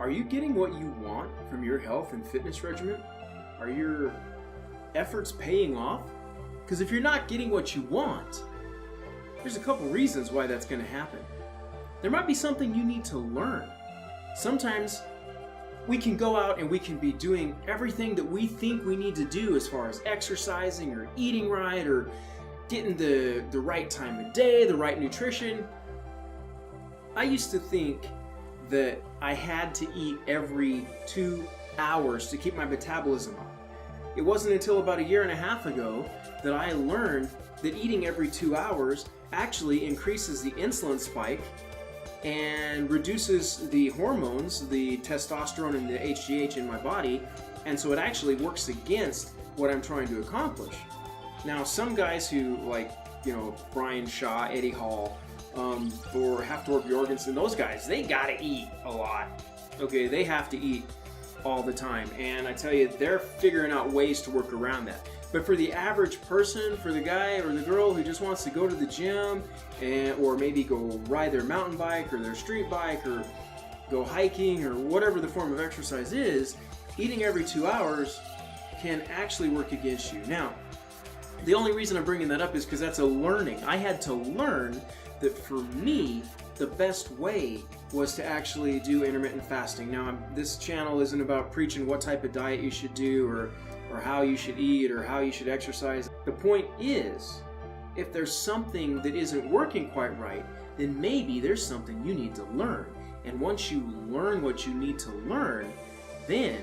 Are you getting what you want from your health and fitness regimen? Are your efforts paying off? Because if you're not getting what you want, there's a couple reasons why that's going to happen. There might be something you need to learn. Sometimes we can go out and we can be doing everything that we think we need to do as far as exercising or eating right or getting the right time of day, the right nutrition. I used to think that I had to eat every 2 hours to keep my metabolism up. It wasn't until about 1.5 years ago that I learned that eating every 2 hours actually increases the insulin spike and reduces the hormones, the testosterone and the HGH in my body, and so it actually works against what I'm trying to accomplish. Now, some guys who, like, Brian Shaw, Eddie Hall, or Half-Torp Jorgensen, those guys, they gotta eat a lot. Okay, they have to eat all the time, and I tell you, they're figuring out ways to work around that. But for the average person, for the guy or the girl who just wants to go to the gym or maybe go ride their mountain bike or their street bike or go hiking or whatever the form of exercise is, eating every 2 hours can actually work against you. Now, the only reason I'm bringing that up is because that's a learning. I had to learn that for me, the best way was to actually do intermittent fasting. Now, this channel isn't about preaching what type of diet you should do or how you should eat or how you should exercise. The point is, if there's something that isn't working quite right, then maybe there's something you need to learn. And once you learn what you need to learn, then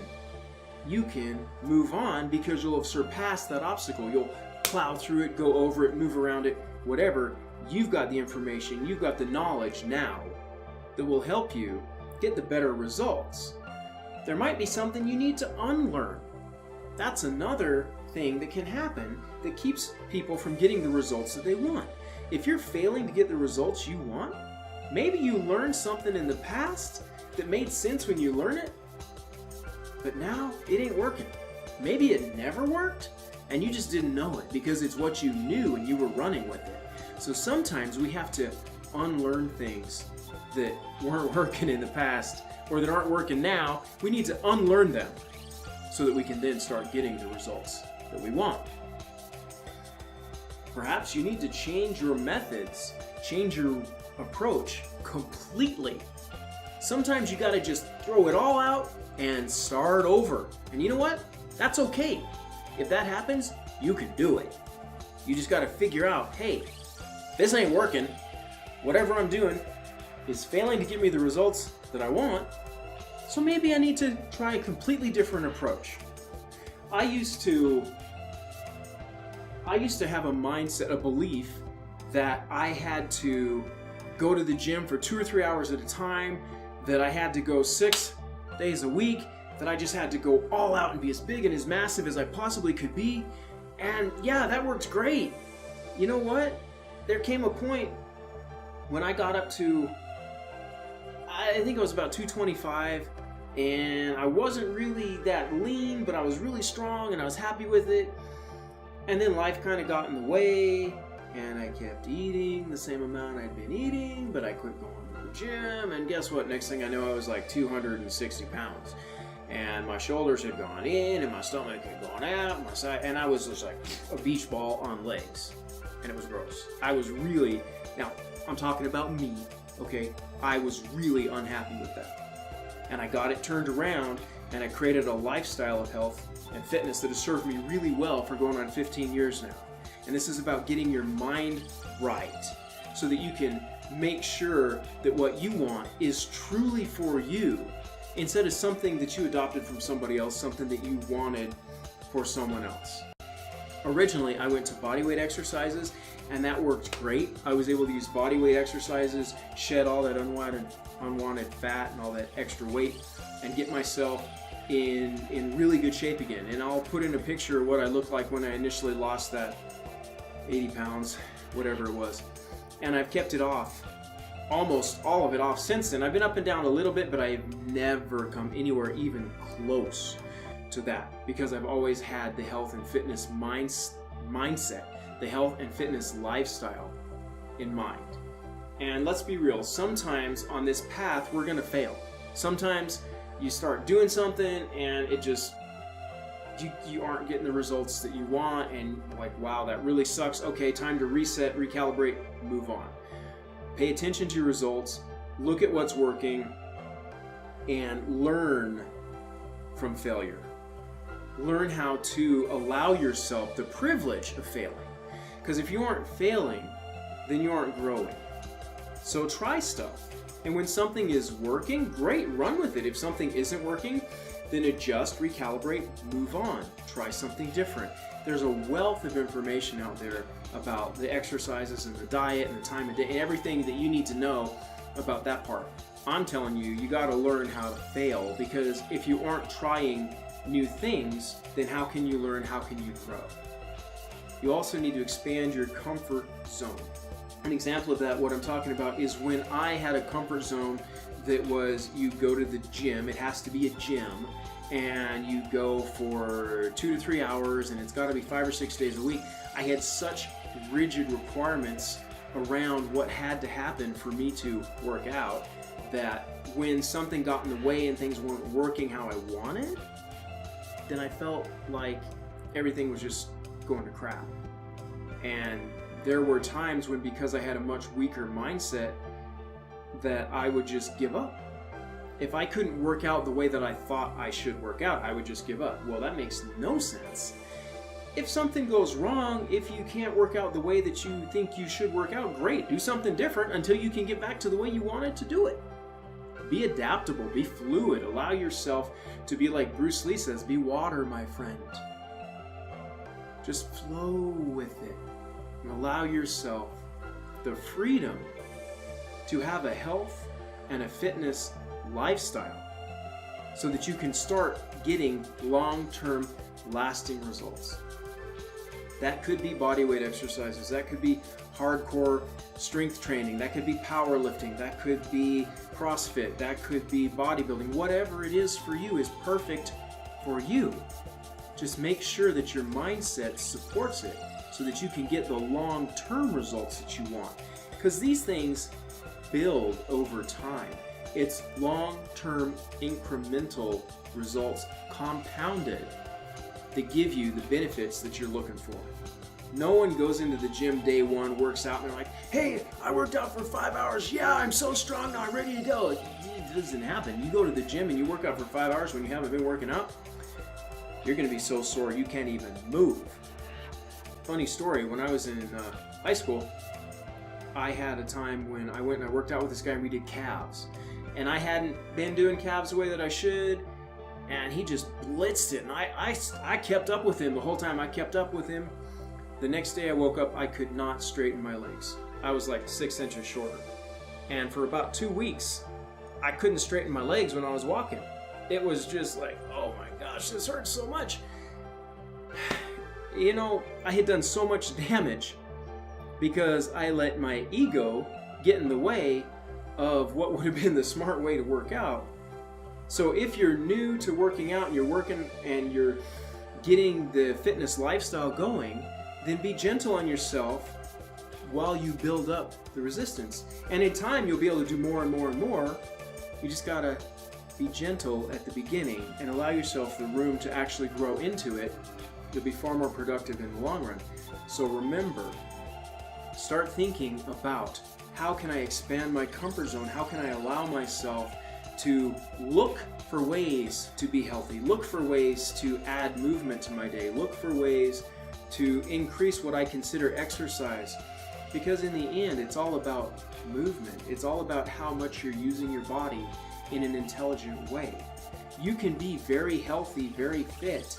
you can move on because you'll have surpassed that obstacle. You'll plow through it, go over it, move around it, whatever. You've got the information, you've got the knowledge now that will help you get the better results. There might be something you need to unlearn. That's another thing that can happen that keeps people from getting the results that they want. If you're failing to get the results you want, maybe you learned something in the past that made sense when you learned it, but now it ain't working. Maybe it never worked and you just didn't know it because it's what you knew and you were running with it. So sometimes we have to unlearn things that weren't working in the past or that aren't working now. We need to unlearn them so that we can then start getting the results that we want. Perhaps you need to change your methods, change your approach completely. Sometimes you got to just throw it all out and start over. And you know what? That's okay. If that happens, you can do it. You just got to figure out, hey, this ain't working. Whatever I'm doing is failing to give me the results that I want. So maybe I need to try a completely different approach. I used to have a mindset, a belief that I had to go to the gym for 2 or 3 hours at a time, that I had to go 6 days a week, that I just had to go all out and be as big and as massive as I possibly could be. And yeah, that worked great. You know what? There came a point when I got up to, I think it was about 225, and I wasn't really that lean, but I was really strong and I was happy with it. And then life kind of got in the way, and I kept eating the same amount I'd been eating, but I quit going to the gym, and guess what? Next thing I know, I was like 260 pounds. And my shoulders had gone in, and my stomach had gone out, my side, and I was just like a beach ball on legs. And it was gross. I was really, now I'm talking about me, okay? I was really unhappy with that. And I got it turned around, and I created a lifestyle of health and fitness that has served me really well for going on 15 years now. And this is about getting your mind right so that you can make sure that what you want is truly for you instead of something that you adopted from somebody else, something that you wanted for someone else. Originally, I went to bodyweight exercises, and that worked great. I was able to use bodyweight exercises, shed all that unwanted fat and all that extra weight, and get myself in really good shape again. And I'll put in a picture of what I looked like when I initially lost that 80 pounds, whatever it was. And I've kept it off, almost all of it off since then. I've been up and down a little bit, but I've never come anywhere even close to that because I've always had the health and fitness mindset, the health and fitness lifestyle in mind. And let's be real, sometimes on this path we're going to fail. Sometimes you start doing something and it just, you aren't getting the results that you want, and like, wow, that really sucks. Okay, time to reset, recalibrate, move on. Pay attention to your results, look at what's working, and learn from failure. Learn how to allow yourself the privilege of failing. Because if you aren't failing, then you aren't growing. So try stuff. And when something is working, great, run with it. If something isn't working, then adjust, recalibrate, move on. Try something different. There's a wealth of information out there about the exercises and the diet and the time of day and everything that you need to know about that part. I'm telling you, you got to learn how to fail, because if you aren't trying new things, then how can you learn? How can you grow? You also need to expand your comfort zone. An example of that, what I'm talking about, is when I had a comfort zone that was, you go to the gym, it has to be a gym, and you go for 2 to 3 hours, and it's got to be 5 or 6 days a week. I had such rigid requirements around what had to happen for me to work out that when something got in the way and things weren't working how I wanted, then I felt like everything was just going to crap. And there were times when, because I had a much weaker mindset, that I would just give up. If I couldn't work out the way that I thought I should work out, I would just give up. Well, that makes no sense. If something goes wrong, if you can't work out the way that you think you should work out, great, do something different until you can get back to the way you wanted to do it. Be adaptable, be fluid, allow yourself to be like Bruce Lee says, be water, my friend. Just flow with it and allow yourself the freedom to have a health and a fitness lifestyle so that you can start getting long-term lasting results. That could be bodyweight exercises, that could be hardcore strength training, that could be powerlifting, that could be CrossFit, that could be bodybuilding. Whatever it is for you is perfect for you. Just make sure that your mindset supports it so that you can get the long-term results that you want. Because these things build over time. It's long-term incremental results compounded that give you the benefits that you're looking for. No one goes into the gym day one, works out, and they're like, hey, I worked out for 5 hours. Yeah, I'm so strong now, I'm ready to go. It doesn't happen. You go to the gym and you work out for 5 hours when you haven't been working out, you're going to be so sore you can't even move. Funny story, when I was in high school, I had a time when I went and I worked out with this guy and we did calves. And I hadn't been doing calves the way that I should, and he just blitzed it. And I kept up with him the whole time. I kept up with him. The next day I woke up, I could not straighten my legs. I was like 6 inches shorter. And for about 2 weeks, I couldn't straighten my legs when I was walking. It was just like, oh my gosh, this hurts so much. You know, I had done so much damage because I let my ego get in the way of what would have been the smart way to work out. So if you're new to working out and you're working and you're getting the fitness lifestyle going, then be gentle on yourself while you build up the resistance. And in time, you'll be able to do more and more and more. You just gotta be gentle at the beginning and allow yourself the room to actually grow into it. You'll be far more productive in the long run. So remember, start thinking about, how can I expand my comfort zone? How can I allow myself to look for ways to be healthy? Look for ways to add movement to my day. Look for ways to increase what I consider exercise. Because in the end, it's all about movement. It's all about how much you're using your body in an intelligent way. You can be very healthy, very fit,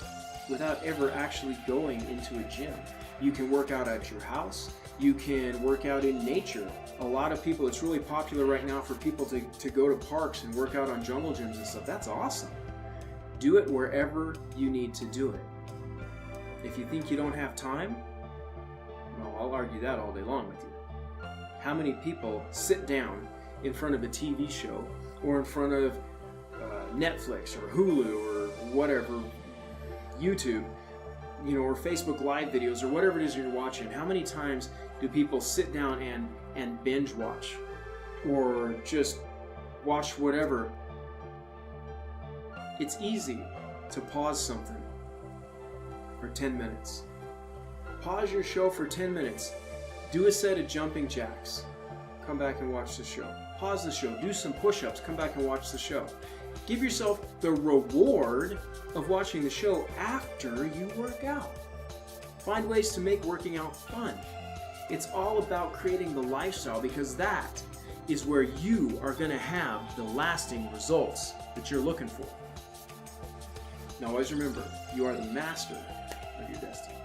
without ever actually going into a gym. You can work out at your house. You can work out in nature. A lot of people, it's really popular right now for people to go to parks and work out on jungle gyms and stuff. That's awesome. Do it wherever you need to do it. If you think you don't have time, well, I'll argue that all day long with you. How many people sit down in front of a TV show or in front of Netflix or Hulu or whatever, YouTube, you know, or Facebook Live videos or whatever it is you're watching? How many times do people sit down and binge watch or just watch whatever? It's easy to pause something for 10 minutes. Pause your show for 10 minutes. Do a set of jumping jacks. Come back and watch the show. Pause the show. Do some push-ups. Come back and watch the show. Give yourself the reward of watching the show after you work out. Find ways to make working out fun. It's all about creating the lifestyle, because that is where you are going to have the lasting results that you're looking for. Now always remember, you are the master of your destiny.